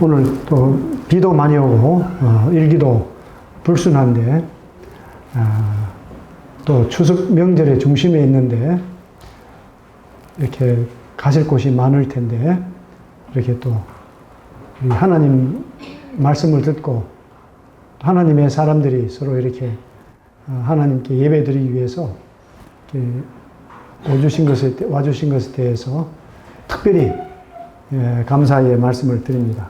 오늘 또 비도 많이 오고 일기도 불순한데 또 추석 명절의 중심에 있는데 이렇게 가실 곳이 많을 텐데 이렇게 또 하나님 말씀을 듣고 하나님의 사람들이 서로 이렇게 하나님께 예배드리기 위해서 와주신 것에 대해서 특별히 감사의 말씀을 드립니다.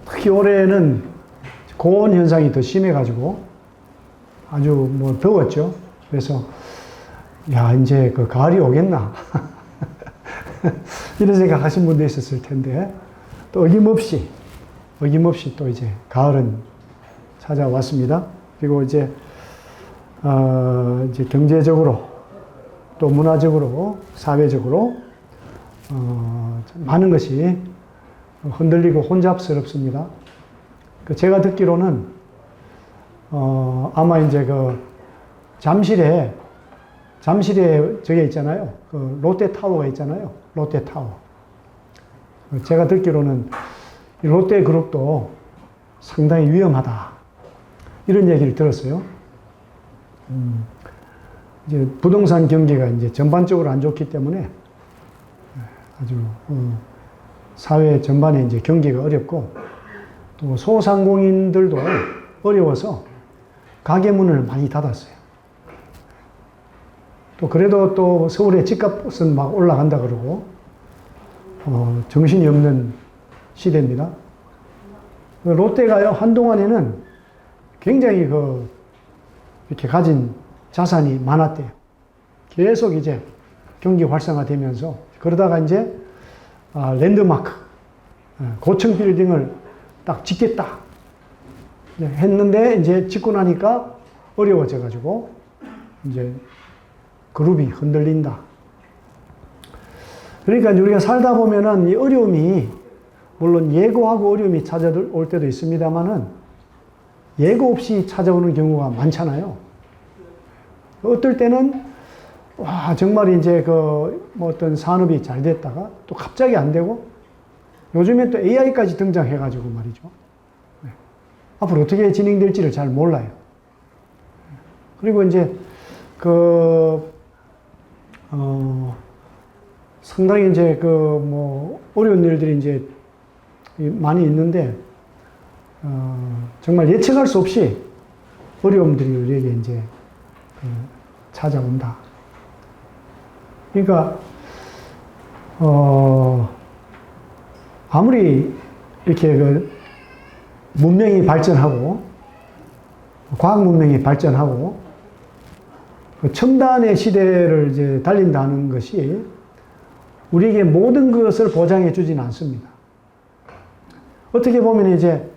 특히 올해는 고온 현상이 더 심해가지고 아주 더웠죠. 그래서 이제 가을이 오겠나 이런 생각 하신 분도 있었을 텐데 또 어김없이 또 이제 가을은 찾아왔습니다. 그리고 이제 경제적으로 또 문화적으로 사회적으로 많은 것이 흔들리고 혼잡스럽습니다. 제가 듣기로는 아마 이제 잠실에 저게 있잖아요. 롯데타워가 있잖아요. 롯데타워. 제가 듣기로는 이 롯데그룹도 상당히 위험하다. 이런 얘기를 들었어요. 이제 부동산 경기가 이제 전반적으로 안 좋기 때문에 아주 사회 전반에 이제 경기가 어렵고 또 소상공인들도 어려워서 가게 문을 많이 닫았어요. 또 그래도 또 서울의 집값은 막 올라간다 그러고 정신이 없는 시대입니다. 롯데가요 한동안에는 굉장히 이렇게 가진 자산이 많았대요. 계속 이제 경기 활성화되면서 그러다가 이제 랜드마크 고층 빌딩을 딱 짓겠다 했는데 이제 짓고 나니까 어려워져 가지고 이제 그룹이 흔들린다. 그러니까 우리가 살다 보면은 이 어려움이 물론 예고하고 어려움이 찾아올 때도 있습니다만은 예고 없이 찾아오는 경우가 많잖아요. 어떨 때는 정말 이제 어떤 산업이 잘 됐다가 또 갑자기 안 되고 요즘에 또 AI까지 등장해가지고 말이죠. 앞으로 어떻게 진행될지를 잘 몰라요. 그리고 이제 상당히 이제 어려운 일들이 이제 많이 있는데 정말 예측할 수 없이 어려움들이 우리에게 이제 찾아온다. 그러니까 아무리 이렇게 문명이 발전하고 과학 문명이 발전하고 첨단의 시대를 이제 달린다는 것이 우리에게 모든 것을 보장해 주진 않습니다. 어떻게 보면 이제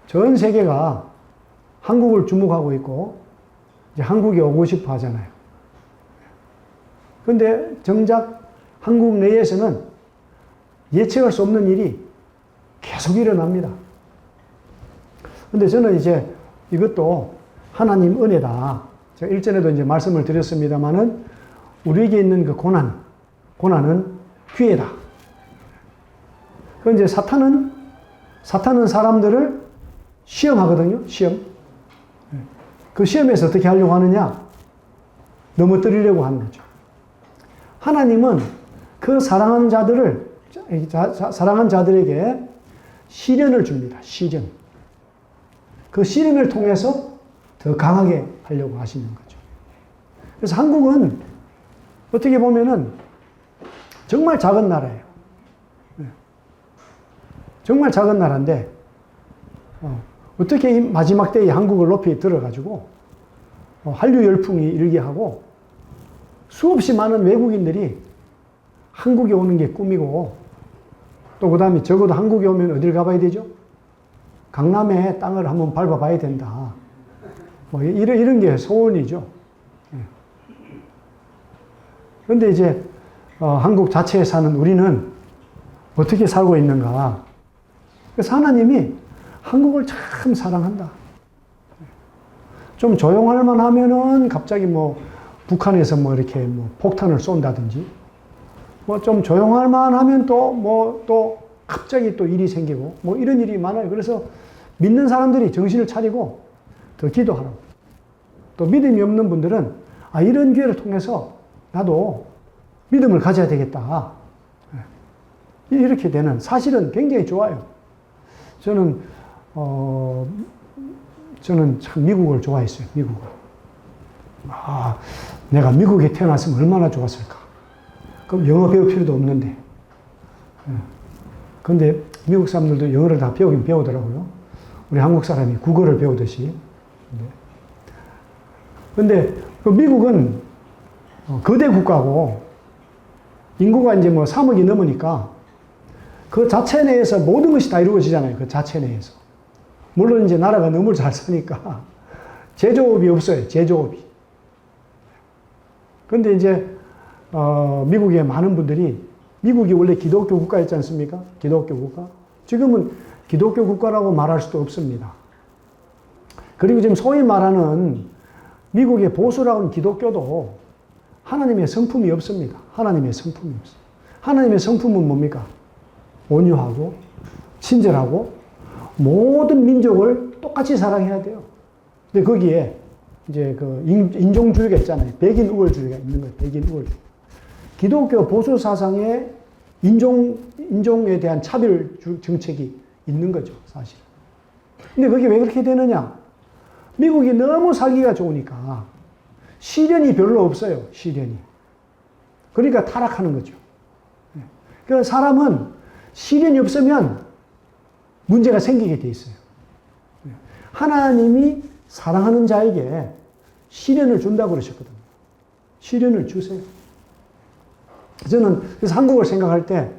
전 세계가 한국을 주목하고 있고 이제 한국에 오고 싶어 하잖아요. 그런데 정작 한국 내에서는 예측할 수 없는 일이 계속 일어납니다. 그런데 저는 이제 이것도 하나님 은혜다. 제가 일전에도 이제 말씀을 드렸습니다만은 우리에게 있는 고난은 기회다. 그 이제 사탄은 사람들을 시험하거든요. 시험. 그 시험에서 어떻게 하려고 하느냐? 넘어뜨리려고 하는 거죠. 하나님은 그 사랑한 자들에게 시련을 줍니다. 시련. 그 시련을 통해서 더 강하게 하려고 하시는 거죠. 그래서 한국은 어떻게 보면은 정말 작은 나라예요. 정말 작은 나라인데 어떻게 이 마지막 때에 한국을 높이 들어가지고 한류 열풍이 일게 하고 수없이 많은 외국인들이 한국에 오는 게 꿈이고 또 그 다음에 적어도 한국에 오면 어딜 가봐야 되죠? 강남의 땅을 한번 밟아봐야 된다. 이런 게 소원이죠. 그런데 이제 한국 자체에 사는 우리는 어떻게 살고 있는가? 그래서 하나님이 한국을 참 사랑한다. 좀 조용할 만하면은 갑자기 북한에서 이렇게 폭탄을 쏜다든지 뭐 좀 조용할 만하면 또 갑자기 또 일이 생기고 뭐 이런 일이 많아요. 그래서 믿는 사람들이 정신을 차리고 더 기도하라고. 또 믿음이 없는 분들은 이런 기회를 통해서 나도 믿음을 가져야 되겠다. 이렇게 되는 사실은 굉장히 좋아요. 저는 참 미국을 좋아했어요. 미국을. 내가 미국에 태어났으면 얼마나 좋았을까. 그럼 영어 배울 필요도 없는데. 근데 미국 사람들도 영어를 다 배우긴 배우더라고요. 우리 한국 사람이 국어를 배우듯이. 근데 미국은 거대 국가고 인구가 이제 뭐 3억이 넘으니까 그 자체 내에서 모든 것이 다 이루어지잖아요. 그 자체 내에서. 물론 이제 나라가 너무 잘 사니까 제조업이 없어요. 제조업이. 근데 이제 미국의 많은 분들이 미국이 원래 기독교 국가였지 않습니까? 기독교 국가. 지금은 기독교 국가라고 말할 수도 없습니다. 그리고 지금 소위 말하는 미국의 보수라는 기독교도 하나님의 성품이 없습니다. 하나님의 성품이 없어요. 하나님의 성품은 뭡니까? 온유하고 친절하고 모든 민족을 똑같이 사랑해야 돼요. 근데 거기에 이제 그 인종주의가 있잖아요. 백인 우월주의가 있는 거예요. 백인 우월주의. 기독교 보수 사상에 인종에 대한 차별 정책이 있는 거죠, 사실. 근데 그게 왜 그렇게 되느냐? 미국이 너무 살기가 좋으니까 시련이 별로 없어요, 시련이. 그러니까 타락하는 거죠. 그러니까 사람은 시련이 없으면 문제가 생기게 돼 있어요. 하나님이 사랑하는 자에게 시련을 준다고 그러셨거든요. 시련을 주세요. 저는 그래서 한국을 생각할 때,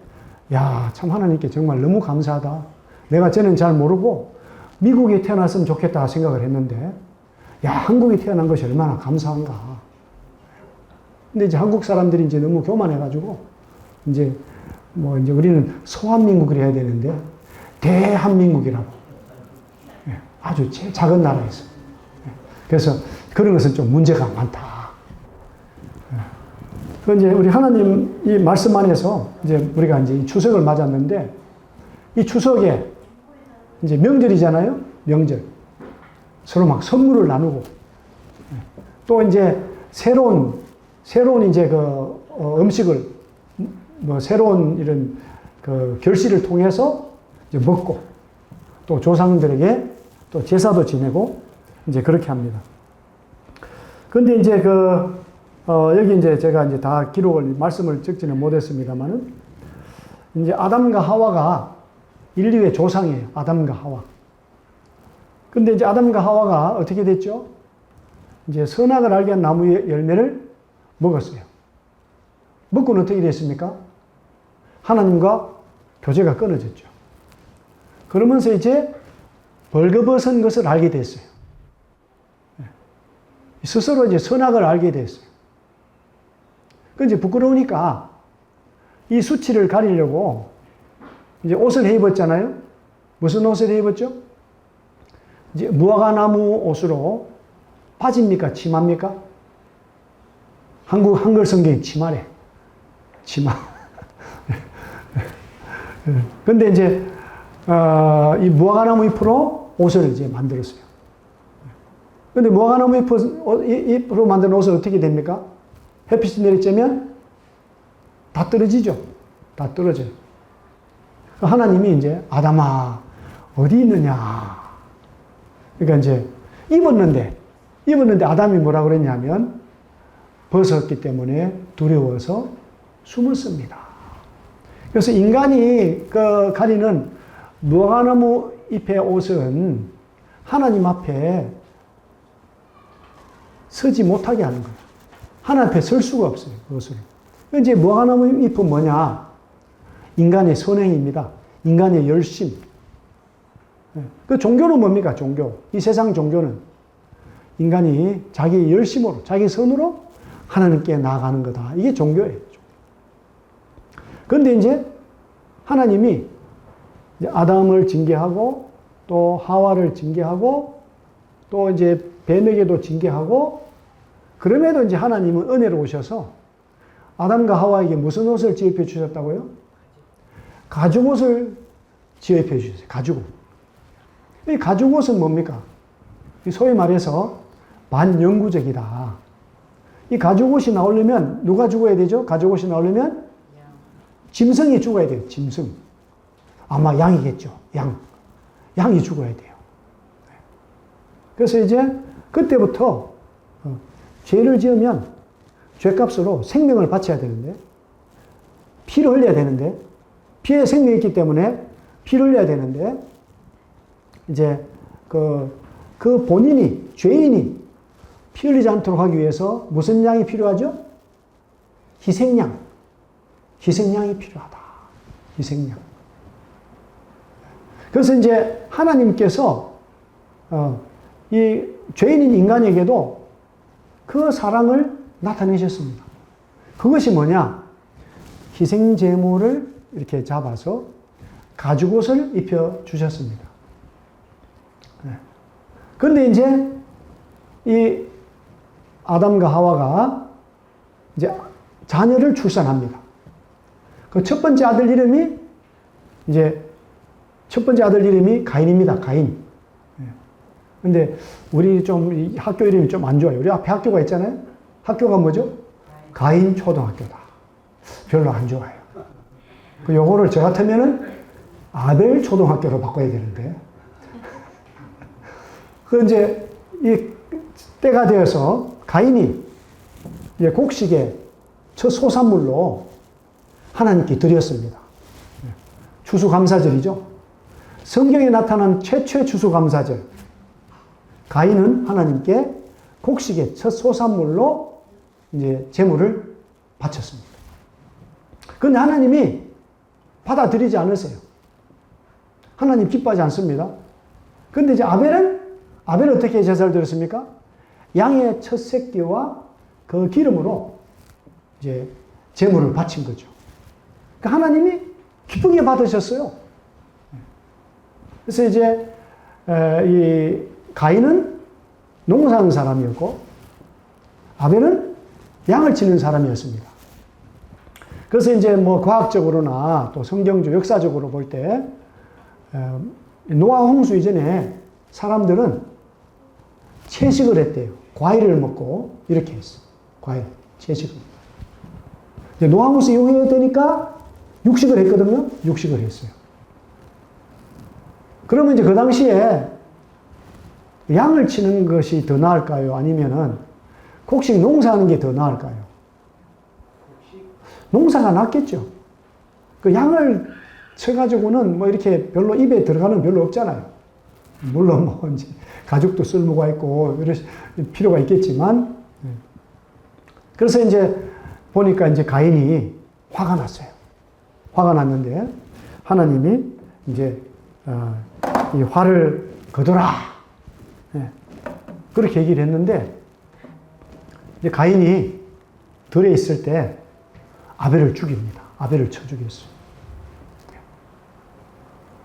참 하나님께 정말 너무 감사하다. 내가 저는 잘 모르고 미국에 태어났으면 좋겠다 생각을 했는데, 한국에 태어난 것이 얼마나 감사한가. 근데 이제 한국 사람들이 이제 너무 교만해가지고, 이제 우리는 소한민국을 해야 되는데, 대한민국이라고. 아주 작은 나라에서. 그래서 그런 것은 좀 문제가 많다. 이제 우리 하나님 이 말씀 안에서 이제 우리가 이제 추석을 맞았는데, 이 추석에 이제 명절이잖아요? 명절. 서로 막 선물을 나누고, 또 이제 새로운 이제 그 음식을, 새로운 이런 그 결실을 통해서 이제 먹고, 또 조상들에게 또 제사도 지내고, 이제 그렇게 합니다. 근데 이제 여기 이제 제가 이제 다 말씀을 적지는 못했습니다만은, 이제 아담과 하와가 인류의 조상이에요. 아담과 하와. 근데 이제 아담과 하와가 어떻게 됐죠? 이제 선악을 알게 한 나무의 열매를 먹었어요. 먹고는 어떻게 됐습니까? 하나님과 교제가 끊어졌죠. 그러면서 이제 벌거벗은 것을 알게 됐어요. 스스로 이제 선악을 알게 됐어요. 그 이제 부끄러우니까 이 수치를 가리려고 이제 옷을 해 입었잖아요. 무슨 옷을 해 입었죠? 이제 무화과나무 옷으로 바지입니까? 치마입니까? 한글 성경이 치마래. 치마. 근데 이제 이 무화과나무 잎으로 옷을 이제 만들었어요. 근데 무화과나무 잎으로 만든 옷은 어떻게 됩니까? 햇빛이 내리쬐면 다 떨어지죠. 다 떨어져요. 하나님이 이제 아담아 어디 있느냐. 그러니까 이제 입었는데 아담이 뭐라 그랬냐면 벗었기 때문에 두려워서 숨었습니다. 그래서 인간이 가리는 무화과나무 잎의 옷은 하나님 앞에 서지 못하게 하는 거예요. 하나님 앞에 설 수가 없어요. 그것을. 이제 무화과나무 잎은 뭐냐? 인간의 선행입니다. 인간의 열심. 그 종교는 뭡니까? 종교. 이 세상 종교는 인간이 자기 열심으로, 자기 선으로 하나님께 나아가는 거다. 이게 종교예요. 그런데 이제 하나님이 이제 아담을 징계하고 또 하와를 징계하고 또 이제 뱀에게도 징계하고 그럼에도 이제 하나님은 은혜로 오셔서 아담과 하와에게 무슨 옷을 지급해 주셨다고요? 가죽옷을 지급해 주셨어요. 가죽옷. 이 가죽옷은 뭡니까? 소위 말해서 반영구적이다. 이 가죽옷이 나오려면 누가 죽어야 되죠? 가죽옷이 나오려면 짐승이 죽어야 돼요. 짐승. 아마 양이겠죠. 양이 죽어야 돼요. 그래서 이제 그때부터 죄를 지으면 죄값으로 생명을 바쳐야 되는데, 피를 흘려야 되는데, 피에 생명이 있기 때문에 피를 흘려야 되는데, 이제 그 본인이, 죄인이 피 흘리지 않도록 하기 위해서 무슨 양이 필요하죠? 희생양이 필요하다. 희생양. 그래서 이제 하나님께서 이 죄인인 인간에게도 그 사랑을 나타내셨습니다. 그것이 뭐냐? 희생제물을 이렇게 잡아서 가죽옷을 입혀 주셨습니다. 그런데 이제 이 아담과 하와가 이제 자녀를 출산합니다. 그 첫 번째 아들 이름이 가인입니다. 가인. 근데 우리 좀 학교 이름이 좀 안 좋아요. 우리 앞에 학교가 있잖아요. 학교가 뭐죠? 가인 초등학교다. 별로 안 좋아요. 요거를 저 같으면은 아벨 초등학교로 바꿔야 되는데. 그 이제 이 때가 되어서 가인이 이제 곡식의 첫 소산물로 하나님께 드렸습니다. 추수감사절이죠. 성경에 나타난 최초의 추수감사절. 가인은 하나님께 곡식의 첫 소산물로 이제 제물을 바쳤습니다. 그런데 하나님이 받아들이지 않으세요. 하나님 기뻐하지 않습니다. 그런데 이제 아벨은 어떻게 제사를 드렸습니까? 양의 첫 새끼와 그 기름으로 이제 제물을 바친 거죠. 그러니까 하나님이 기쁘게 받으셨어요. 그래서 이제 이 가인은 농사하는 사람이었고 아벨은 양을 치는 사람이었습니다. 그래서 이제 뭐 과학적으로나 또 성경적 역사적으로 볼 때 노아 홍수 이전에 사람들은 채식을 했대요. 과일을 먹고 이렇게 했어. 과일, 채식을. 이제 노아 홍수 이후에 되니까 육식을 했거든요. 육식을 했어요. 그러면 이제 그 당시에 양을 치는 것이 더 나을까요? 아니면은 곡식 농사하는 게 더 나을까요? 농사가 낫겠죠. 그 양을 쳐가지고는 뭐 이렇게 별로 입에 들어가는 별로 없잖아요. 물론 뭐 이제 가죽도 쓸모가 있고 이럴 필요가 있겠지만, 그래서 이제 보니까 이제 가인이 화가 났어요. 화가 났는데 하나님이 이제 이 화를 거둬라. 그렇게 얘기를 했는데 이제 가인이 들에 있을 때 아벨을 죽입니다. 아벨을 쳐 죽였어요.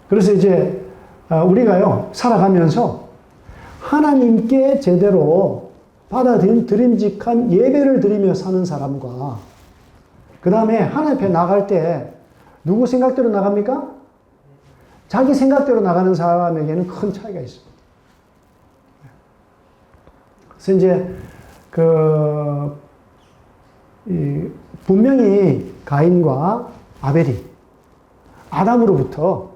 그래서 이제 우리가요 살아가면서 하나님께 제대로 받아들임직한 예배를 드리며 사는 사람과 그 다음에 하나님 앞에 나갈 때 누구 생각대로 나갑니까? 자기 생각대로 나가는 사람에게는 큰 차이가 있습니다. 그래서 이제 분명히 가인과 아벨이 아담으로부터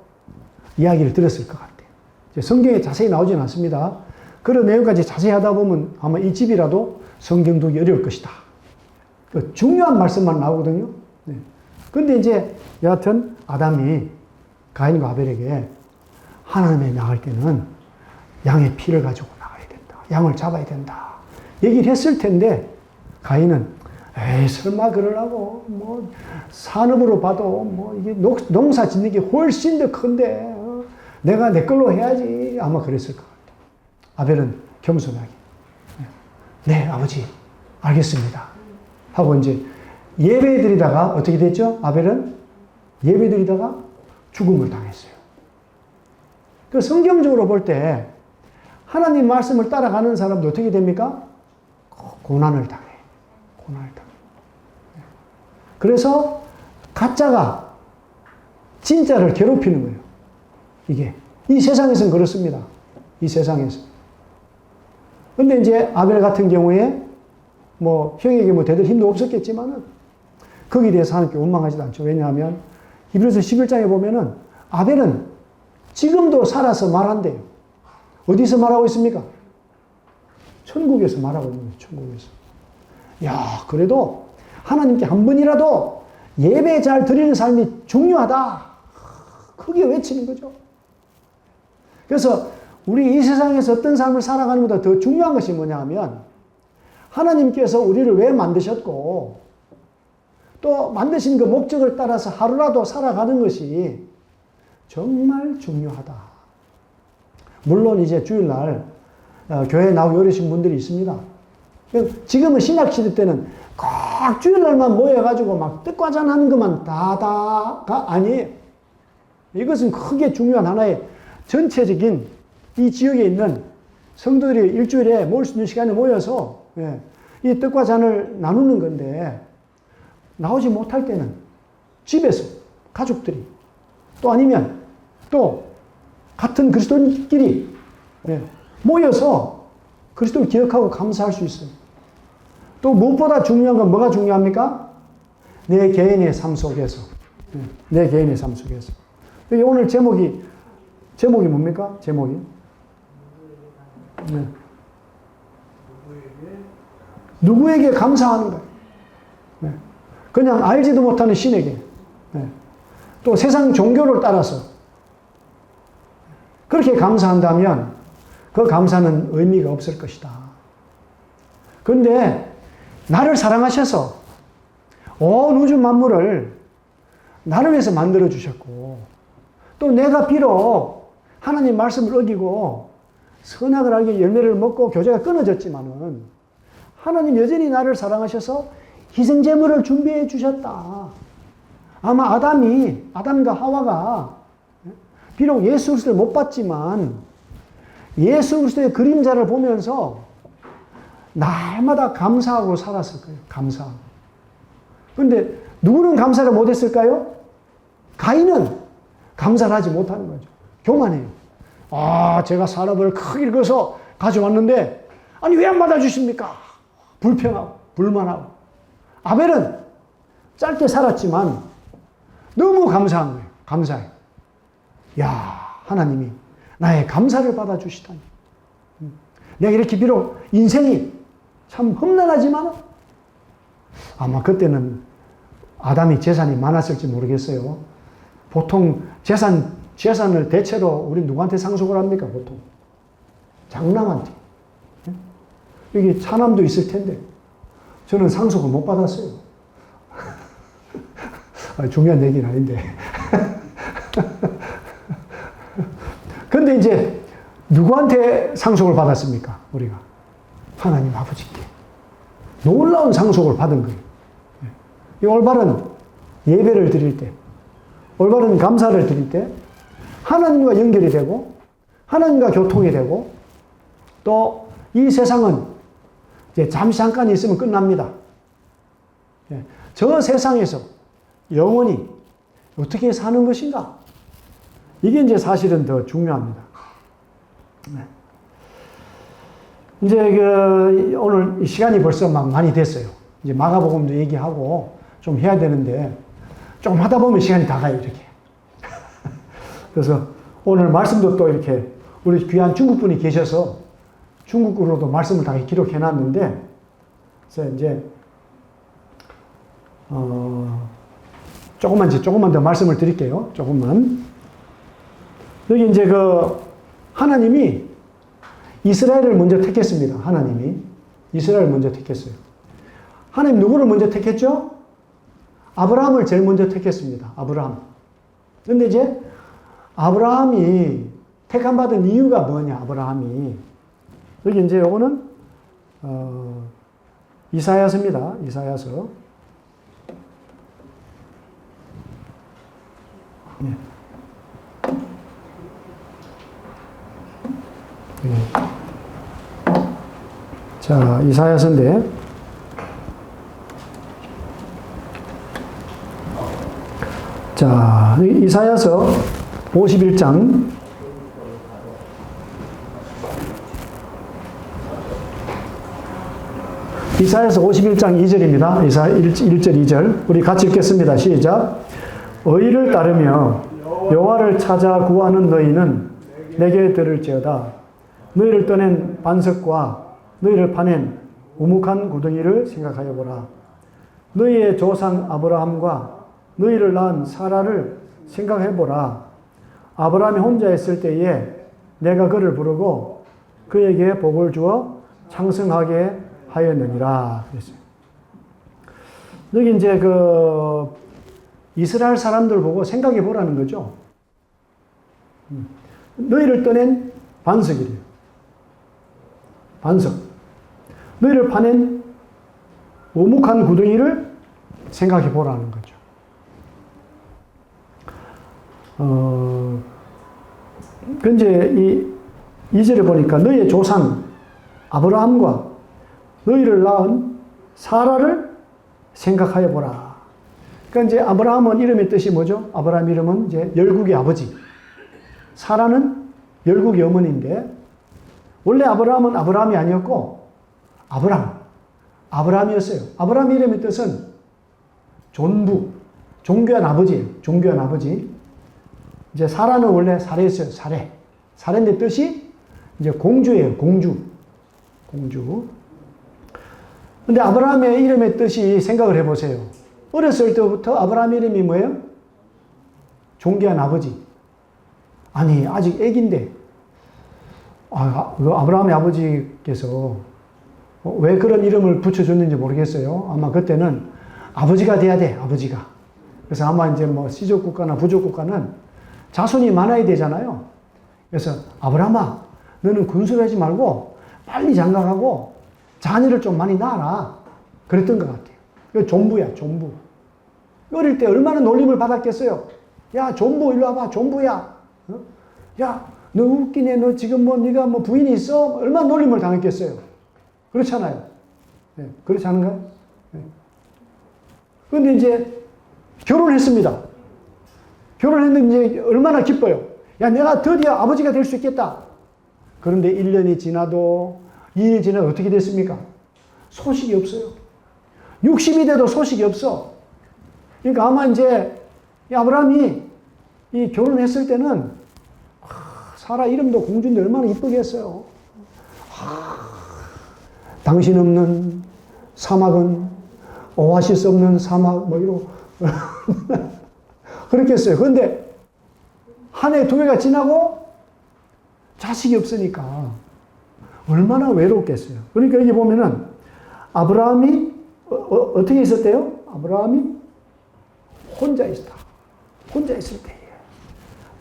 이야기를 들었을 것 같아요. 성경에 자세히 나오지는 않습니다. 그런 내용까지 자세히 하다 보면 아마 이 집이라도 성경读기 어려울 것이다. 중요한 말씀만 나오거든요. 그런데 이제 여하튼 아담이 가인과 아벨에게 하나님에 나갈 때는 양의 피를 가지고 나가야 된다. 양을 잡아야 된다. 얘기를 했을 텐데 가인은 에이 설마 그러려고 뭐 산업으로 봐도 뭐 이게 농사 짓는 게 훨씬 더 큰데 내가 내 걸로 해야지 아마 그랬을 것 같아요. 아벨은 겸손하게 네 아버지 알겠습니다 하고 이제 예배 드리다가 어떻게 됐죠? 아벨은 예배 드리다가 죽음을 당했어요. 그 성경적으로 볼 때 하나님 말씀을 따라가는 사람도 어떻게 됩니까? 고난을 당해. 고난을 당해. 그래서 가짜가 진짜를 괴롭히는 거예요. 이게. 이 세상에서는 그렇습니다. 이 세상에서. 근데 이제 아벨 같은 경우에 뭐 형에게 뭐 대들 힘도 없었겠지만은 거기에 대해서 하나님께 원망하지도 않죠. 왜냐하면 히브리서 11장에 보면은 아벨은 지금도 살아서 말한대요. 어디서 말하고 있습니까? 천국에서 말하고 있는 거예요. 천국에서. 야, 그래도 하나님께 한 번이라도 예배 잘 드리는 삶이 중요하다. 크게 외치는 거죠. 그래서 우리 이 세상에서 어떤 삶을 살아가는 것보다 더 중요한 것이 뭐냐 하면 하나님께서 우리를 왜 만드셨고 또 만드신 그 목적을 따라서 하루라도 살아가는 것이 정말 중요하다. 물론 이제 주일날 교회에 나오기 어려우신 분들이 있습니다. 지금은 신약시대 때는 꼭 주일날만 모여가지고 막 뜻과잔하는 것만 다가 아니에요. 이것은 크게 중요한 하나의 전체적인 이 지역에 있는 성도들이 일주일에 모일 수 있는 시간에 모여서 이 떡과 잔을 나누는 건데 나오지 못할 때는 집에서 가족들이 또 아니면 또 같은 그리스도인끼리 모여서 그리스도를 기억하고 감사할 수 있어요. 또 무엇보다 중요한 건 뭐가 중요합니까? 내 개인의 삶 속에서. 내 개인의 삶 속에서. 여기 오늘 제목이 뭡니까? 제목이? 누구에게 감사하는 거예요. 그냥 알지도 못하는 신에게. 또 세상 종교를 따라서 그렇게 감사한다면 그 감사는 의미가 없을 것이다. 그런데 나를 사랑하셔서 온 우주 만물을 나를 위해서 만들어 주셨고 또 내가 비록 하나님 말씀을 어기고 선악을 알게 열매를 먹고 교제가 끊어졌지만은 하나님 여전히 나를 사랑하셔서 희생제물을 준비해 주셨다. 아마 아담과 하와가 비록 예수 그리스도를 못 봤지만 예수 그리스도의 그림자를 보면서 날마다 감사하고 살았을 거예요. 감사하고. 그런데 누구는 감사를 못했을까요? 가인은 감사를 하지 못하는 거죠. 교만해요. 제가 산업을 크게 읽어서 가져왔는데 아니 왜 안 받아주십니까? 불평하고 불만하고. 아벨은 짧게 살았지만 너무 감사한 거예요. 감사해요. 야, 하나님이 나의 감사를 받아주시다니. 내가 이렇게 비록 인생이 참 험난하지만 아마 그때는 아담이 재산이 많았을지 모르겠어요. 보통 재산을 대체로 우리 누구한테 상속을 합니까? 보통 장남한테. 여기 차남도 있을 텐데 저는 상속을 못 받았어요. 중요한 얘기는 아닌데. 근데 이제 누구한테 상속을 받았습니까? 우리가 하나님 아버지께 놀라운 상속을 받은 거예요. 이 올바른 예배를 드릴 때, 올바른 감사를 드릴 때 하나님과 연결이 되고 하나님과 교통이 되고 또 이 세상은 이제 잠깐 있으면 끝납니다. 저 세상에서 영원히 어떻게 사는 것인가? 이게 이제 사실은 더 중요합니다. 이제 오늘 시간이 벌써 막 많이 됐어요. 이제 마가복음도 얘기하고 좀 해야 되는데 조금 하다 보면 시간이 다 가요, 이렇게. 그래서 오늘 말씀도 또 이렇게 우리 귀한 중국 분이 계셔서 중국어로도 말씀을 다 기록해 놨는데 그래서 이제 조금만 더 말씀을 드릴게요. 조금만. 여기 이제 하나님이 이스라엘을 먼저 택했습니다. 하나님이 이스라엘을 먼저 택했어요. 하나님 누구를 먼저 택했죠? 아브라함을 제일 먼저 택했습니다. 아브라함. 근데 이제 아브라함이 택함받은 이유가 뭐냐, 아브라함이. 여기 이제 요거는, 이사야서입니다. 이사야서. 네. 자, 이사야서인데, 자, 이사야서 51장. 이사야서 51장 2절입니다. 이사야 1절 2절. 우리 같이 읽겠습니다. 시작. 의를 따르며 여호와를 찾아 구하는 너희는 내게 들을지어다. 너희를 떠낸 반석과 너희를 파낸 우묵한 구덩이를 생각하여 보라. 너희의 조상 아브라함과 너희를 낳은 사라를 생각해 보라. 아브라함이 혼자 있을 때에 내가 그를 부르고 그에게 복을 주어昌盛하게 하였느니라. 그랬어요. 여기 이제 이스라엘 사람들 보고 생각해 보라는 거죠. 너희를 떠낸 반석이래요. 반석. 너희를 파낸 오묵한 구덩이를 생각해 보라는 거죠. 이제 이 2절에 보니까 너희의 조상 아브라함과 너희를 낳은 사라를 생각하여 보라. 그러니까 이제 아브라함은 이름의 뜻이 뭐죠? 아브라함 이름은 이제 열국의 아버지. 사라는 열국의 어머니인데, 원래 아브라함은 아브라함이 아니었고, 아브라함이었어요. 아브라함 이름의 뜻은 존부, 존귀한 아버지예요. 존귀한 아버지. 이제 사라는 원래 사례였어요. 사례. 사례인데 뜻이 이제 공주예요. 공주. 근데 아브라함의 이름의 뜻이 생각을 해보세요. 어렸을 때부터 아브라함 이름이 뭐예요? 존귀한 아버지. 아니, 아직 애기인데. 아브라함의 아버지께서 왜 그런 이름을 붙여줬는지 모르겠어요. 아마 그때는 아버지가 돼야 돼, 아버지가. 그래서 아마 이제 뭐 시족국가나 부족국가는 자손이 많아야 되잖아요. 그래서 아브라함아, 너는 군수하지 말고 빨리 장가가고 자녀를 좀 많이 낳아라. 그랬던 것 같아요. 그 존부야, 존부. 어릴 때 얼마나 놀림을 받았겠어요. 야, 존부 일로 와봐, 존부야. 야, 너 웃기네. 너 지금 네가 부인이 있어? 얼마나 놀림을 당했겠어요. 그렇잖아요. 네, 그렇지 않은가요? 네. 그런데 이제 결혼했습니다. 결혼했는데 이제 얼마나 기뻐요. 야, 내가 드디어 아버지가 될 수 있겠다. 그런데 1년이 지나도 2년이 지나도 어떻게 됐습니까? 소식이 없어요. 60이 돼도 소식이 없어. 그러니까 아마 이제 아브라함이 이 결혼했을 때는 사라 이름도 공주인데 얼마나 이쁘겠어요. 당신 없는 사막은 오아시스 없는 사막 이러고 그렇겠어요. 그런데 한 해 두 해가 지나고 자식이 없으니까 얼마나 외롭겠어요. 그러니까 여기 보면은 아브라함이 어떻게 있었대요? 아브라함이 혼자 있었다. 혼자 있을 때에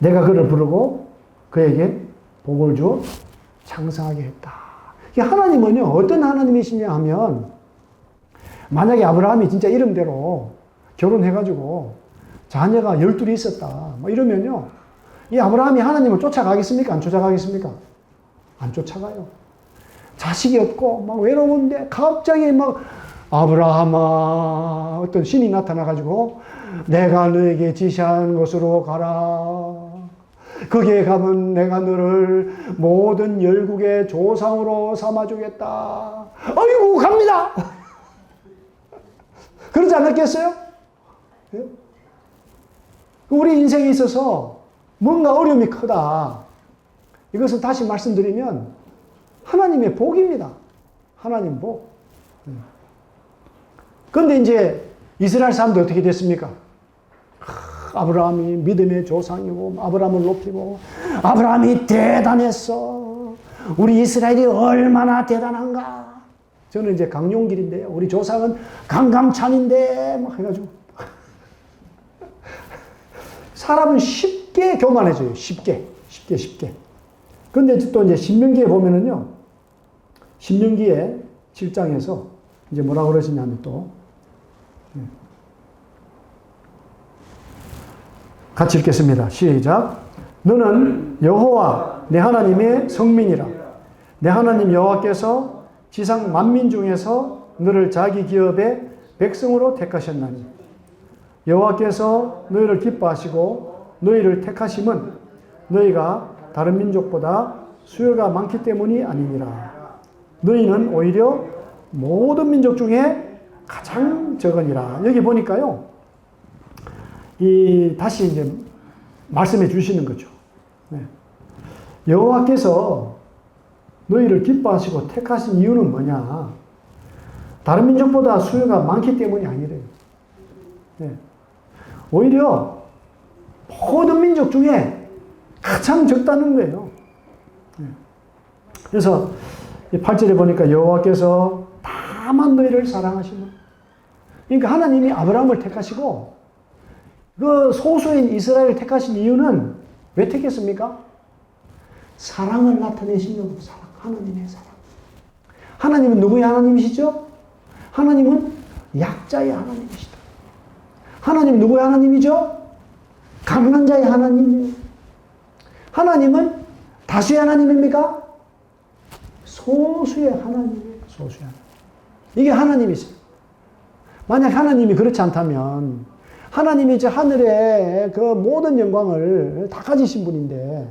내가 그를 부르고 그에게 복을 주어 장성하게 했다. 하나님은요, 어떤 하나님이시냐 하면, 만약에 아브라함이 진짜 이름대로 결혼해가지고 자녀가 12이 있었다. 이러면요, 이 아브라함이 하나님을 쫓아가겠습니까? 안 쫓아가겠습니까? 안 쫓아가요. 자식이 없고, 외로운데, 갑자기 아브라함아, 어떤 신이 나타나가지고, 내가 너에게 지시한 곳으로 가라. 거기에 가면 내가 너를 모든 열국의 조상으로 삼아주겠다. 아이고, 갑니다! 그러지 않았겠어요? 우리 인생에 있어서 뭔가 어려움이 크다. 이것은 다시 말씀드리면 하나님의 복입니다. 하나님 복. 그런데 이제 이스라엘 사람들 어떻게 됐습니까? 아브라함이 믿음의 조상이고 아브라함을 높이고 아브라함이 대단했어. 우리 이스라엘이 얼마나 대단한가. 저는 이제 강용길인데요. 우리 조상은 강감찬인데 해가지고 사람은 쉽게 교만해져요. 쉽게. 그런데 또 이제 신명기에 보면은요. 신명기에 7장에서 이제 뭐라고 그러시냐면 또 같이 읽겠습니다. 시작. 너는 여호와 내 하나님의 성민이라. 내 하나님 여호와께서 지상 만민 중에서 너를 자기 기업의 백성으로 택하셨나니 여호와께서 너희를 기뻐하시고 너희를 택하심은 너희가 다른 민족보다 수요가 많기 때문이 아니니라. 너희는 오히려 모든 민족 중에 가장 적으니라. 여기 보니까요, 다시 이제 말씀해 주시는 거죠. 네. 여호와께서 너희를 기뻐하시고 택하신 이유는 뭐냐? 다른 민족보다 수요가 많기 때문이 아니래요. 네. 오히려 모든 민족 중에 가장 적다는 거예요. 네. 그래서 8절에 보니까 여호와께서 다만 너희를 사랑하시는, 그러니까 하나님이 아브라함을 택하시고 그 소수인 이스라엘을 택하신 이유는 왜 택했습니까? 사랑을 나타내시려고. 사랑, 하나님의 사랑. 하나님은 누구의 하나님이시죠? 하나님은 약자의 하나님이시다. 하나님은 누구의 하나님이죠? 강한 자의 하나님이에요. 하나님은 다수의 하나님입니까? 소수의 하나님이에요. 소수의 하나님. 이게 하나님이세요. 만약 하나님이 그렇지 않다면, 하나님이 저 하늘의 그 모든 영광을 다 가지신 분인데,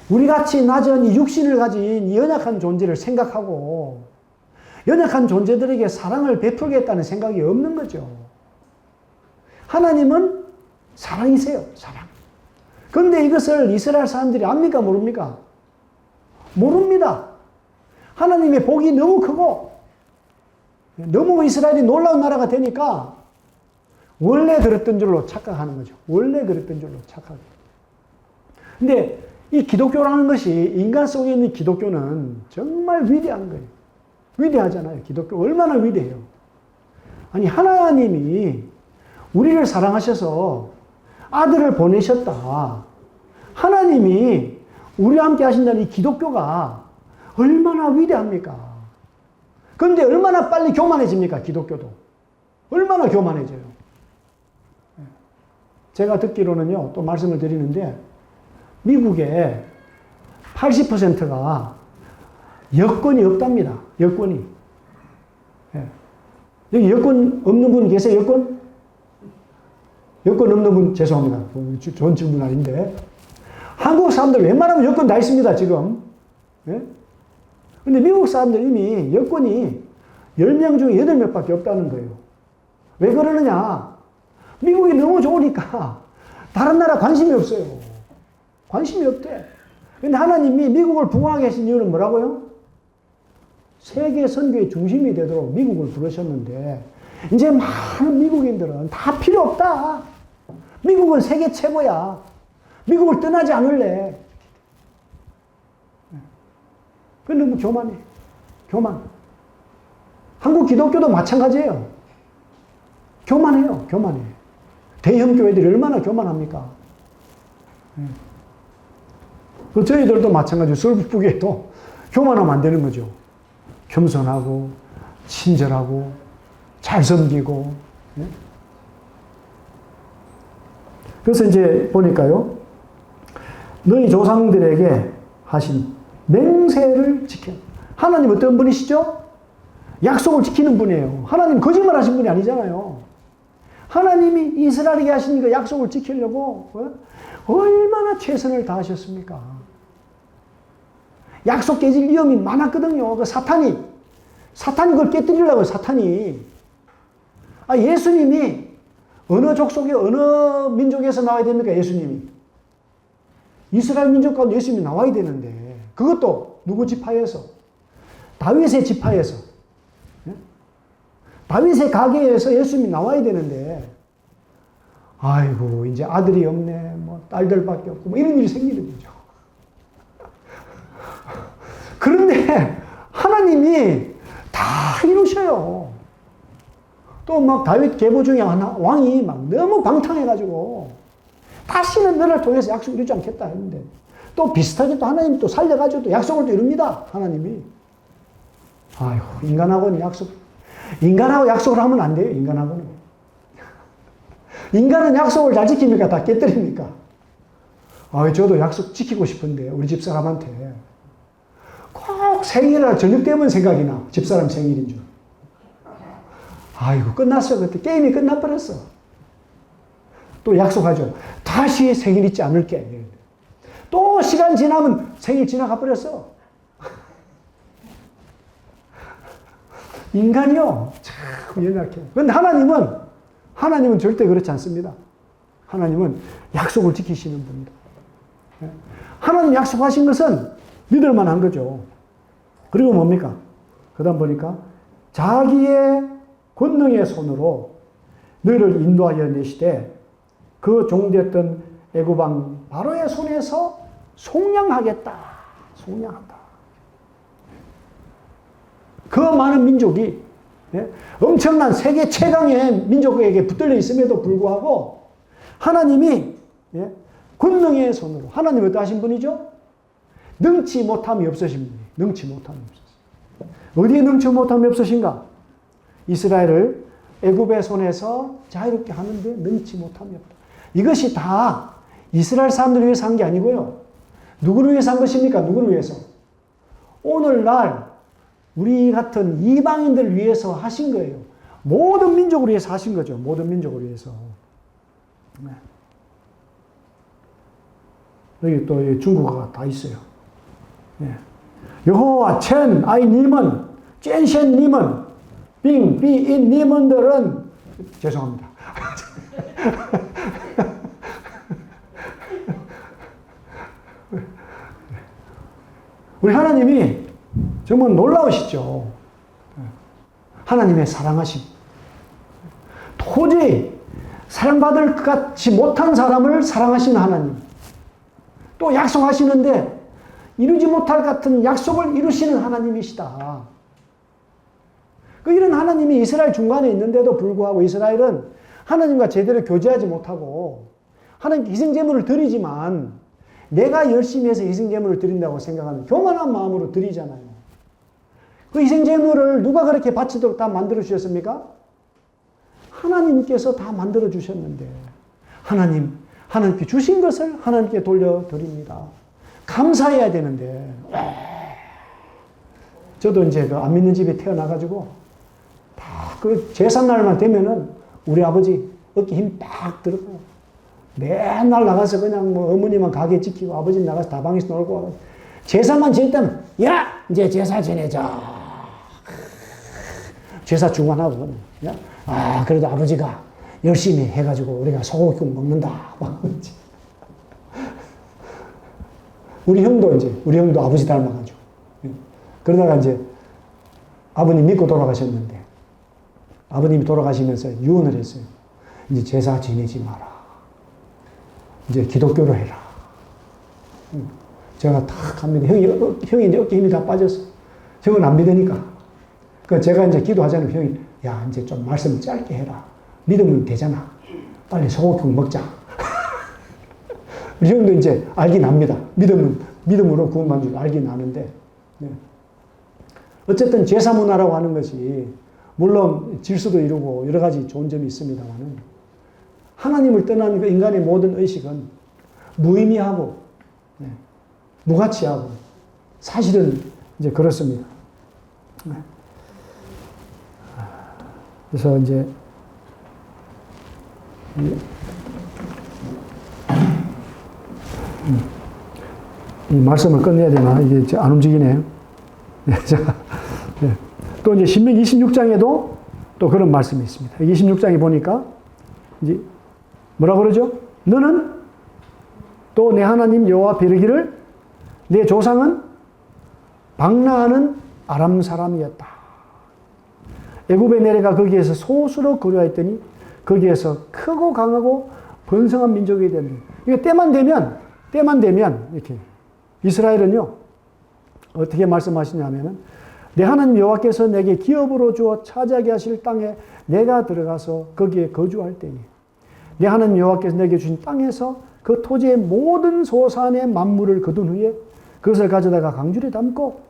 우리같이 낮은 이 육신을 가진 이 연약한 존재를 생각하고, 연약한 존재들에게 사랑을 베풀겠다는 생각이 없는 거죠. 하나님은 사랑이세요. 사랑. 그런데 이것을 이스라엘 사람들이 압니까? 모릅니까? 모릅니다. 하나님의 복이 너무 크고 너무 이스라엘이 놀라운 나라가 되니까 원래 그랬던 줄로 착각하는 거죠. 원래 그랬던 줄로 착각해요. 근데 이 기독교라는 것이, 인간 속에 있는 기독교는 정말 위대한 거예요. 위대하잖아요. 기독교 얼마나 위대해요. 아니, 하나님이 우리를 사랑하셔서 아들을 보내셨다. 하나님이 우리와 함께 하신다는 이 기독교가 얼마나 위대합니까? 그런데 얼마나 빨리 교만해집니까? 기독교도. 얼마나 교만해져요. 제가 듣기로는요, 또 말씀을 드리는데, 미국의 80%가 여권이 없답니다. 여권이. 여기 여권 없는 분 계세요? 여권? 여권 없는 분 죄송합니다. 좋은 질문 아닌데. 한국 사람들 웬만하면 여권 다 있습니다, 지금. 예? 근데 미국 사람들 이미 여권이 10명 중에 8명밖에 없다는 거예요. 왜 그러느냐? 미국이 너무 좋으니까 다른 나라 관심이 없어요. 관심이 없대. 근데 하나님이 미국을 부흥하게 하신 이유는 뭐라고요? 세계 선교의 중심이 되도록 미국을 부르셨는데, 이제 많은 미국인들은 다 필요 없다. 미국은 세계 최고야. 미국을 떠나지 않을래. 그 너무 교만해. 교만. 한국 기독교도 마찬가지예요. 교만해요. 교만해. 대형 교회들이 얼마나 교만합니까? 그 저희들도 마찬가지로 설북부교회도 교만하면 안 되는 거죠. 겸손하고 친절하고 잘 섬기고. 그래서 이제 보니까요, 너희 조상들에게 하신 맹세를 지켜. 하나님 어떤 분이시죠? 약속을 지키는 분이에요. 하나님 거짓말 하신 분이 아니잖아요. 하나님이 이스라엘에게 하신 그 약속을 지키려고 얼마나 최선을 다하셨습니까? 약속 깨질 위험이 많았거든요. 그 사탄이 그걸 깨뜨리려고, 사탄이. 예수님이 어느 족속에, 어느 민족에서 나와야 됩니까? 예수님이. 이스라엘 민족 가운데 예수님이 나와야 되는데, 그것도 누구 지파에서? 다윗의 지파에서. 다윗의 가게에서 예수님이 나와야 되는데, 아이고, 이제 아들이 없네, 뭐, 딸들밖에 없고, 뭐, 이런 일이 생기는 거죠. 그런데, 하나님이 다 이루셔요. 또 막 다윗 계보 중에 하나, 왕이 막 너무 방탕해가지고, 다시는 너를 통해서 약속 이루지 않겠다 했는데, 또 비슷하게 또 하나님이 또 살려가지고 또 약속을 또 이룹니다. 하나님이. 아이고, 인간하고는 인간하고 약속을 하면 안 돼요, 인간하고는. 인간은 약속을 잘 지킵니까? 다 깨뜨립니까? 저도 약속 지키고 싶은데, 우리 집사람한테. 꼭 생일날 저녁 되면 생각이 나. 집사람 생일인 줄. 아이고, 끝났어요. 그때 게임이 끝나버렸어. 또 약속하죠. 다시 생일 잊지 않을게. 또 시간 지나면 생일 지나가 버렸어. 인간이요, 참 연약해. 그런데 하나님은 절대 그렇지 않습니다. 하나님은 약속을 지키시는 분입니다. 하나님 약속하신 것은 믿을 만한 거죠. 그리고 뭡니까? 그 다음 보니까 자기의 권능의 손으로 너희를 인도하여 내시되 그 종되었던 애굽왕 바로의 손에서 속량하겠다. 속량한다. 그 많은 민족이 엄청난 세계 최강의 민족에게 붙들려 있음에도 불구하고 하나님이 권능의 손으로, 하나님 어떠하신 분이죠? 능치 못함이 없으신 분이에요. 능치 못함이 없으신. 어디에 능치 못함이 없으신가? 이스라엘을 애굽의 손에서 자유롭게 하는데 능치 못함이 없다. 이것이 다 이스라엘 사람들을 위해서 한 게 아니고요. 누구를 위해서 한 것입니까? 누구를 위해서? 오늘날 우리 같은 이방인들을 위해서 하신 거예요. 모든 민족을 위해서 하신 거죠. 모든 민족을 위해서. 네. 여기 또 중국어가 다 있어요. 네. 여호와 첸 아이 님은 젠셴 님은 빙 비인 님은들은 죄송합니다. 우리 하나님이 정말 놀라우시죠. 하나님의 사랑하심. 도저히 사랑받을 것 같지 못한 사람을 사랑하시는 하나님. 또 약속하시는데 이루지 못할 같은 약속을 이루시는 하나님이시다. 이런 하나님이 이스라엘 중간에 있는데도 불구하고 이스라엘은 하나님과 제대로 교제하지 못하고 하나님께 희생제물을 드리지만 내가 열심히 해서 희생제물을 드린다고 생각하는 교만한 마음으로 드리잖아요. 그 희생제물을 누가 그렇게 바치도록 다 만들어 주셨습니까? 하나님께서 다 만들어 주셨는데 하나님께 주신 것을 하나님께 돌려드립니다. 감사해야 되는데 저도 이제 그 안 믿는 집에 태어나가지고 다 그 제삿날만 되면은 우리 아버지 어깨 힘 빡 들어가요. 맨날 나가서 그냥 뭐 어머니만 가게 지키고 아버지는 나가서 다방에서 놀고 제사만 지낼 때는 야 이제 제사 지내자. 제사 중간하고 그래도 아버지가 열심히 해가지고 우리가 소고기 먹는다. 우리 형도 아버지 닮아가지고 그러다가 이제 아버님 믿고 돌아가셨는데 아버님이 돌아가시면서 유언을 했어요. 이제 제사 지내지 마라. 이제 기독교로 해라. 제가 탁 합니다. 형이 이제 어깨 힘이 다 빠졌어. 형은 안 믿으니까. 그 제가 이제 기도하자면 형이 야 이제 좀 말씀을 짧게 해라. 믿으면 되잖아. 빨리 소고기 먹자. 우리 형도 이제 알긴 압니다. 믿음으로 구원받는 줄 알긴 아는데. 네. 어쨌든 제사 문화라고 하는 것이 물론 질서도 이루고 여러 가지 좋은 점이 있습니다만은 하나님을 떠난 그 인간의 모든 의식은 무의미하고 무가치하고 사실은 이제 그렇습니다. 그래서 이제 이 말씀을 끝내야 되나 이게 안 움직이네요. 또 이제 신명기 26장에도 또 그런 말씀이 있습니다. 26장에 보니까 이제 뭐라 그러죠? 너는 또 내 하나님 여호와 베르기를 내 조상은 방랑하는 아람 사람이었다. 애굽에 내려가 거기에서 소수로 거류하였더니 거기에서 크고 강하고 번성한 민족이 된다. 이게 때만 되면 이렇게 이스라엘은요 어떻게 말씀하시냐면은 내 하나님 여호와께서 내게 기업으로 주어 차지하게 하실 땅에 내가 들어가서 거기에 거주할 때에 내 하나님 여호와께서 내게 주신 땅에서 그 토지의 모든 소산의 만물을 거둔 후에 그것을 가져다가 강줄에 담고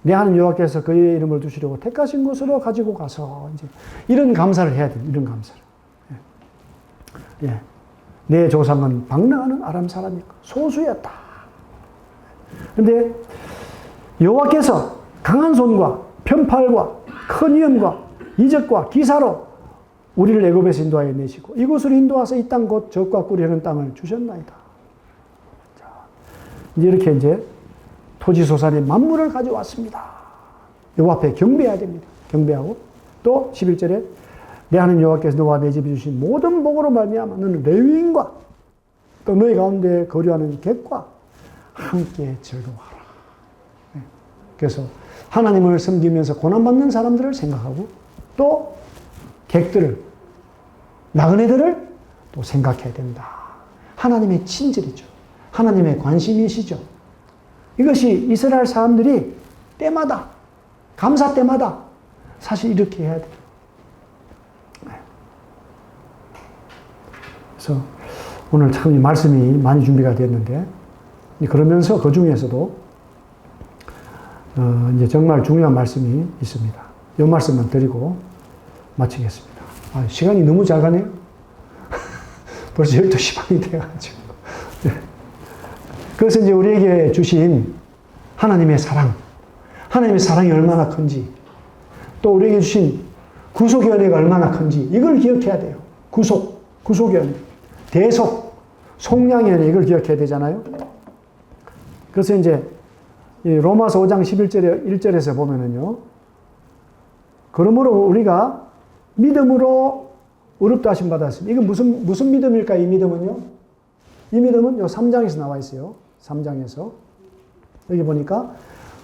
내 하나님 여호와께서 그의 이름을 두시려고 택하신 곳으로 가지고 가서 이제 이런 감사를 해야 돼요. 이런 감사를. 예. 내 조상은 방랑하는 아람 사람이고 소수였다. 그런데 여호와께서 강한 손과 편팔과 큰 위엄과 이적과 기사로 우리를 애굽에서 인도하여 내시고 이곳으로 인도하서 이 땅 곧 젖과 꿀이 흐르는 땅을 주셨나이다. 자, 이제 이렇게 이제 토지소산의 만물을 가져왔습니다. 여호와 앞에 경배해야 됩니다. 경배하고 또 11절에 내 하나님 여호와께서 너와 내 집에 주신 모든 복으로 말미암아 너는 레위인과 또 너희 가운데 거류하는 객과 함께 즐거워하라. 그래서 하나님을 섬기면서 고난받는 사람들을 생각하고 또 객들을, 나그네들을 또 생각해야 된다. 하나님의 친절이죠. 하나님의 관심이시죠. 이것이 이스라엘 사람들이 때마다, 감사 때마다 사실 이렇게 해야 돼요. 그래서 오늘 참 이 말씀이 많이 준비가 됐는데, 그러면서 그 중에서도 이제 정말 중요한 말씀이 있습니다. 이 말씀만 드리고 마치겠습니다. 시간이 너무 잘 가네요. 벌써 12시 반이 돼가지고. 네. 그래서 이제 우리에게 주신 하나님의 사랑, 하나님의 사랑이 얼마나 큰지, 또 우리에게 주신 구속의 은혜가 얼마나 큰지, 이걸 기억해야 돼요. 구속의 은혜, 대속, 속량의 은혜, 이걸 기억해야 되잖아요. 그래서 이제 로마서 5장 1절에서 보면은요, 그러므로 우리가 믿음으로 의롭다 하심 받았습니다. 이건 무슨 믿음일까, 이 믿음은요? 이 믿음은 요 3장에서 나와 있어요. 3장에서. 여기 보니까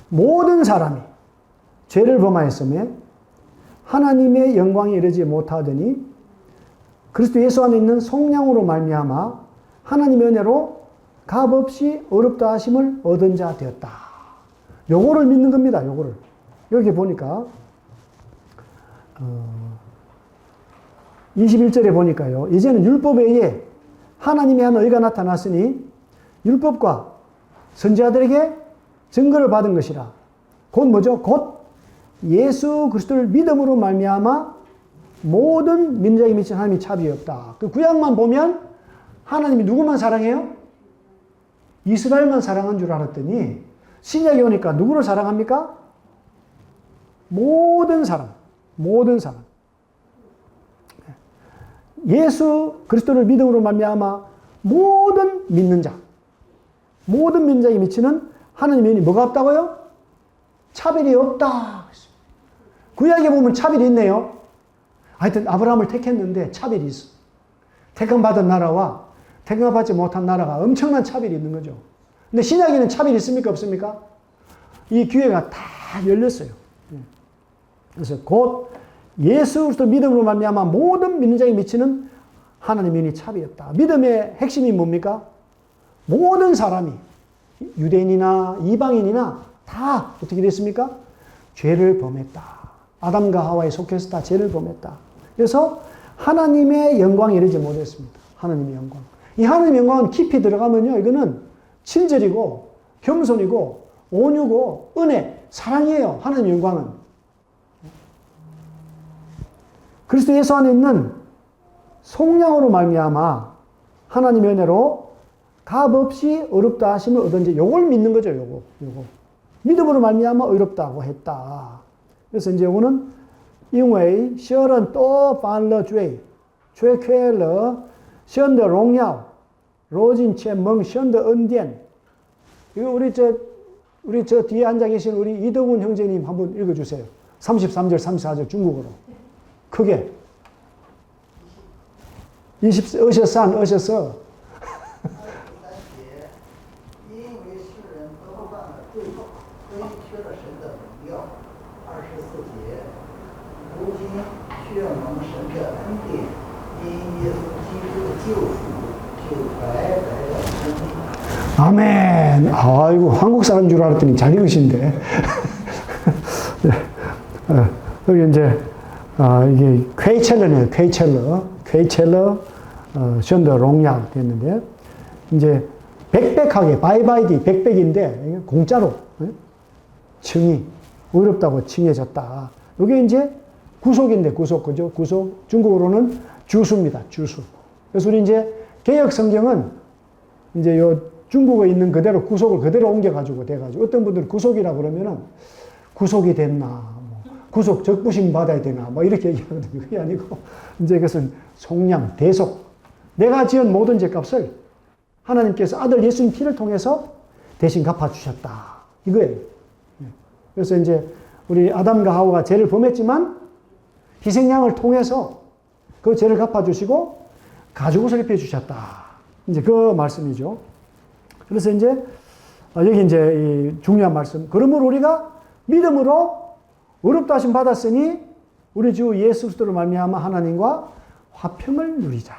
모든 사람이 죄를 범하였음에 하나님의 영광에 이르지 못하더니 그리스도 예수 안에 있는 속량으로 말미암아 하나님의 은혜로 값없이 의롭다 하심을 얻은 자 되었다. 요거를 믿는 겁니다. 요거를. 여기 보니까 21절에 보니까요. 이제는 율법 외에 하나님의 한 의가 나타났으니 율법과 선지자들에게 증거를 받은 것이라. 곧 뭐죠? 곧 예수 그리스도를 믿음으로 말미암아 모든 민족에 미친 하나님이 차별이 없다. 그 구약만 보면 하나님이 누구만 사랑해요? 이스라엘만 사랑한 줄 알았더니 신약에 오니까 누구를 사랑합니까? 모든 사람. 예수 그리스도를 믿음으로 말미암아 모든 믿는 자, 모든 민족에 미치는 하나님의 은혜이 뭐가 없다고요? 차별이 없다. 구약에 보면 차별이 있네요. 하여튼 아브라함을 택했는데 차별이 있어. 택함받은 나라와 택함받지 못한 나라가 엄청난 차별이 있는 거죠. 근데 신약에는 차별이 있습니까? 없습니까? 이 기회가 다 열렸어요. 그래서 곧 예수 그리스도 믿음으로 말미암아 모든 믿는 자에게 미치는 하나님의 은혜이 차별이 없다. 믿음의 핵심이 뭡니까? 모든 사람이 유대인이나 이방인이나 다 어떻게 됐습니까? 죄를 범했다. 아담과 하와에 속해서 다 죄를 범했다. 그래서 하나님의 영광에 이르지 못했습니다. 하나님의 영광. 이 하나님의 영광은 깊이 들어가면요, 이거는 친절이고 겸손이고 온유고 은혜, 사랑이에요. 하나님의 영광은. 그리스도 예수 안에 있는 속량으로 말미암아 하나님의 은혜로 값없이 의롭다 하심을 얻은지 요걸 믿는 거죠. 요거. 믿음으로 말미암아 의롭다고 했다. 그래서 이제 요거는 인웨이 시얼은 또 반러 죄 쾌쾌러 시언더 롱야오 로진 채멍 시언더 은디엔. 이거 우리 저 뒤에 앉아 계신 우리 이동훈 형제님 한번 읽어주세요. 33절 34절 중국어로 크게. 20아멘. 아이고, 한국 사람인 줄 알았더니 잘 읽으신데. 여기 이제, 이게 퀘이첼러네요. 퀘이첼러, 션더 롱약 됐는데, 이제, 백백하게, 바이바이디, 백백인데, 공짜로, 칭이, 의롭다고 칭해졌다. 이게 이제 구속인데, 그죠? 구속. 중국어로는 주수입니다. 주수. 그래서 우리 이제, 개혁 성경은 이제 중국어에 있는 그대로 구속을 그대로 옮겨가지고 돼가지고 어떤 분들은 구속이라 그러면은 구속이 됐나, 구속 적부심 받아야 되나 뭐 이렇게 얘기하거든요. 그게 아니고 이제 그것은 속량 대속, 내가 지은 모든 죄값을 하나님께서 아들 예수님 피를 통해서 대신 갚아주셨다 이거예요. 그래서 이제 우리 아담과 하와가 죄를 범했지만 희생양을 통해서 그 죄를 갚아주시고 가죽옷을 입혀주셨다. 이제 그 말씀이죠. 그래서 이제 여기 이제 이 중요한 말씀. 그러므로 우리가 믿음으로 의롭다 하심 받았으니 우리 주 예수 그리스도로 말미암아 하나님과 화평을 누리자.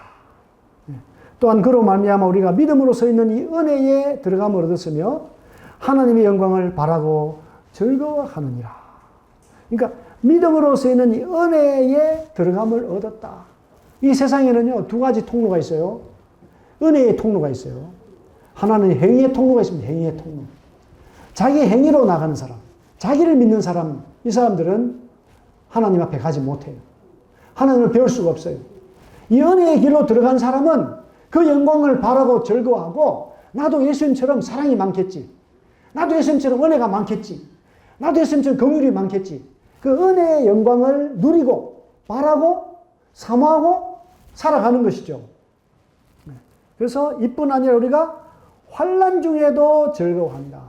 또한 그로 말미암아 우리가 믿음으로 서 있는 이 은혜에 들어감을 얻었으며 하나님의 영광을 바라고 즐거워하느니라. 그러니까 믿음으로 서 있는 이 은혜에 들어감을 얻었다. 이 세상에는요, 두 가지 통로가 있어요. 은혜의 통로가 있어요. 하나는 행위의 통로가 있습니다. 행위의 통로. 자기 행위로 나가는 사람, 자기를 믿는 사람, 이 사람들은 하나님 앞에 가지 못해요. 하나님을 배울 수가 없어요. 이 은혜의 길로 들어간 사람은 그 영광을 바라고 즐거워하고, 나도 예수님처럼 사랑이 많겠지. 나도 예수님처럼 은혜가 많겠지. 나도 예수님처럼 긍휼이 많겠지. 그 은혜의 영광을 누리고 바라고 사모하고 살아가는 것이죠. 그래서 이뿐 아니라 우리가 환난 중에도 즐거워한다.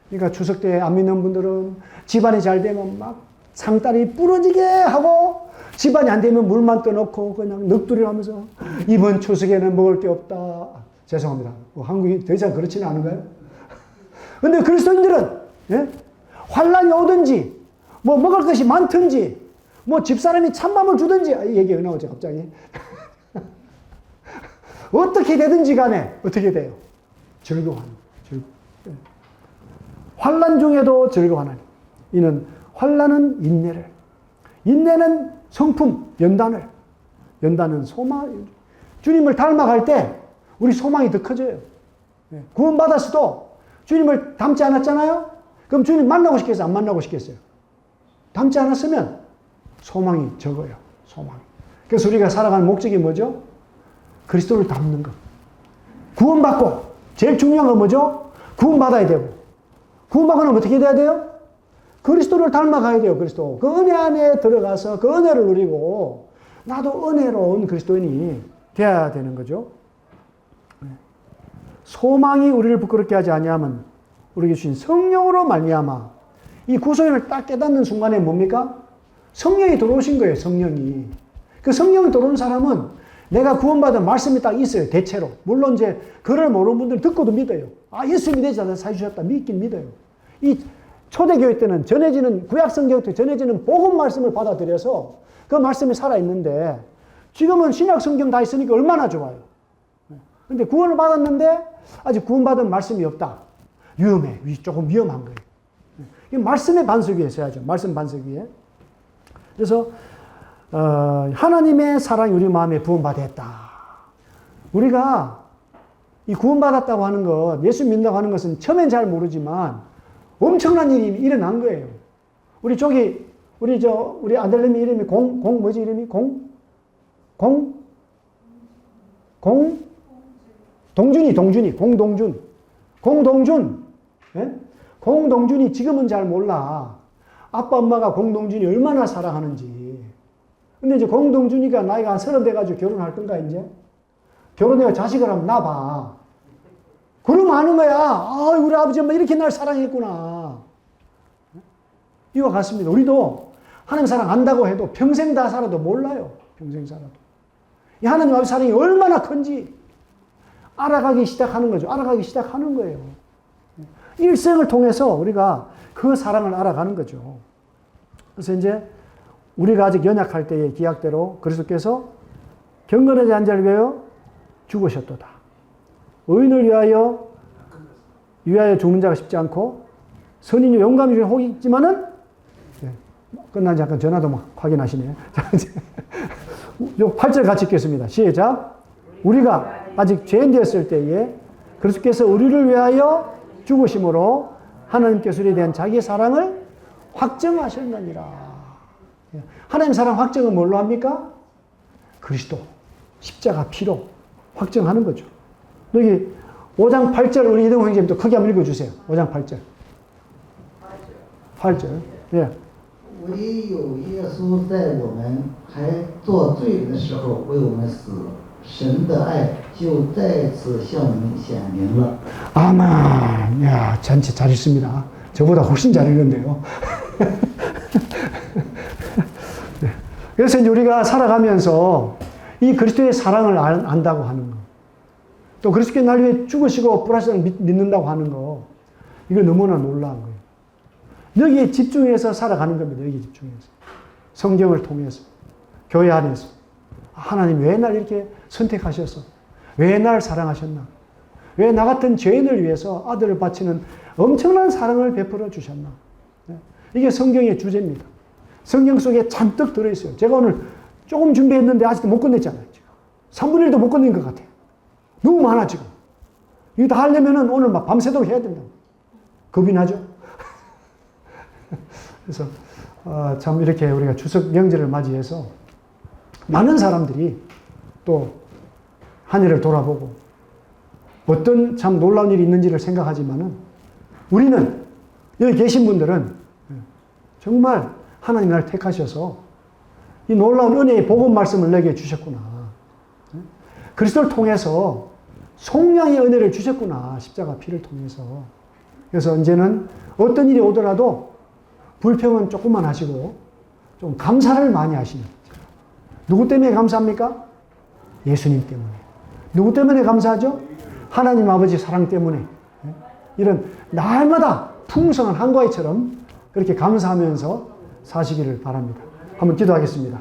그러니까 추석 때 안 믿는 분들은 집안이 잘 되면 막 상다리 부러지게 하고, 집안이 안 되면 물만 떠놓고 그냥 넋두리를 하면서 이번 추석에는 먹을 게 없다. 죄송합니다. 뭐 한국이 더 이상 그렇지는 않은가요? 근데 그리스도인들은 환난이 오든지 뭐 먹을 것이 많든지 뭐 집사람이 찬밥을 주든지, 이 얘기가 나오죠 갑자기. 어떻게 되든지 간에 어떻게 돼요? 즐거워하는. 환난 중에도 즐거워하는. 이는 환난은 인내를, 인내는 성품, 연단은 소망. 주님을 닮아갈 때 우리 소망이 더 커져요. 구원받았어도 주님을 닮지 않았잖아요? 그럼 주님 만나고 싶겠어요? 안 만나고 싶겠어요? 닮지 않았으면 소망이 적어요. 소망이. 그래서 우리가 살아가는 목적이 뭐죠? 그리스도를 닮는 것. 구원받고 제일 중요한 건 뭐죠? 구원받아야 되고. 구원받으면 어떻게 돼야 돼요? 그리스도를 닮아가야 돼요. 그리스도. 그 은혜 안에 들어가서 그 은혜를 누리고 나도 은혜로운 그리스도인이 돼야 되는 거죠. 소망이 우리를 부끄럽게 하지 아니하면 우리에게 주신 성령으로 말미암아 이 구속을 딱 깨닫는 순간에 뭡니까? 성령이 들어오신 거예요. 성령이. 그 성령이 들어온 사람은 내가 구원받은 말씀이 딱 있어요. 대체로. 물론 이제 그를 모르는 분들은 듣고도 믿어요. 아, 예수 믿으시다 사주셨다. 믿긴 믿어요. 이 초대교회 때는 전해지는, 구약성경 때 전해지는 복음 말씀을 받아들여서 그 말씀이 살아있는데, 지금은 신약성경 다 있으니까 얼마나 좋아요. 근데 구원을 받았는데 아직 구원받은 말씀이 없다. 위험해. 조금 위험한 거예요. 이 말씀의 반석 위에 서야죠. 말씀 반석 위에. 그래서 하나님의 사랑이 우리 마음에 부음받았다. 우리가 이 구원받았다고 하는 것, 예수 믿는다고 하는 것은 처음엔 잘 모르지만 엄청난 일이 일어난 거예요. 우리 아들내미 이름이 뭐지 이름이? 공동준. 예? 공동준이 지금은 잘 몰라. 아빠, 엄마가 공동준이 얼마나 사랑하는지. 근데 이제 공동준이가 나이가 한 30 돼가지고 결혼할 건가, 이제? 결혼해서 자식을 한번 낳아봐. 그러면 아는 거야. 아, 우리 아버지 엄마 이렇게 날 사랑했구나. 이와 같습니다. 우리도 하나님 사랑 안다고 해도 평생 다 살아도 몰라요. 평생 살아도. 이 하나님 아버지 사랑이 얼마나 큰지 알아가기 시작하는 거죠. 알아가기 시작하는 거예요. 일생을 통해서 우리가 그 사랑을 알아가는 거죠. 그래서 이제 우리가 아직 연약할 때의 기약대로 그리스도께서 경건하지 않은 자를 위하여 죽으셨도다. 의인을 위하여 죽는 자가 쉽지 않고 선인이 용감히 중에 혹이 있지만은, 끝난 지 약간 전화도 막 확인하시네요. 자, 이제 8절 같이 읽겠습니다. 시작. 우리가 아직 죄인 되었을 때에 그리스도께서 우리를 위하여 죽으심으로 하나님께서 우리에 대한 자기의 사랑을 확정하셨느니라. 하나님 사랑 확정은 뭘로 합니까? 그리스도, 십자가 피로 확정하는 거죠. 여기 5장 8절 우리 이동호 형님도 크게 한번 읽어주세요. 5장 8절. 8절. 예. 唯有耶稣在我们还做罪人的时候为我们死，神的爱就再次向我们显明了。 아멘. 야, 잔치 잘 읽습니다. 저보다 훨씬 잘 읽는데요. 그래서 이제 우리가 살아가면서 이 그리스도의 사랑을 안다고 하는 거, 또 그리스도의 날 위해 죽으시고 부활하시다는 믿는다고 하는 거, 이거 너무나 놀라운 거예요. 여기에 집중해서 살아가는 겁니다. 여기에 집중해서. 성경을 통해서, 교회 안에서. 하나님 왜 날 이렇게 선택하셔서, 왜 날 사랑하셨나? 왜 나 같은 죄인을 위해서 아들을 바치는 엄청난 사랑을 베풀어 주셨나? 이게 성경의 주제입니다. 성경 속에 잔뜩 들어있어요. 제가 오늘 조금 준비했는데 아직도 못 끝냈잖아요. 지금. 3분의 1도 못 끝낸 것 같아요. 너무 많아, 지금. 이거 다 하려면은 오늘 막 밤새도록 해야 된다. 겁이 나죠? 그래서, 참 이렇게 우리가 추석 명절을 맞이해서 많은 사람들이 또 한 해를 돌아보고 어떤 참 놀라운 일이 있는지를 생각하지만은 우리는, 여기 계신 분들은 정말 하나님 나를 택하셔서 이 놀라운 은혜의 복음 말씀을 내게 주셨구나. 그리스도를 통해서 속량의 은혜를 주셨구나. 십자가 피를 통해서. 그래서 이제는 어떤 일이 오더라도 불평은 조금만 하시고 좀 감사를 많이 하시는 거죠. 누구 때문에 감사합니까? 예수님 때문에. 누구 때문에 감사하죠? 하나님 아버지 사랑 때문에. 이런 날마다 풍성한 한과이처럼 그렇게 감사하면서 사시기를 바랍니다. 한번 기도하겠습니다.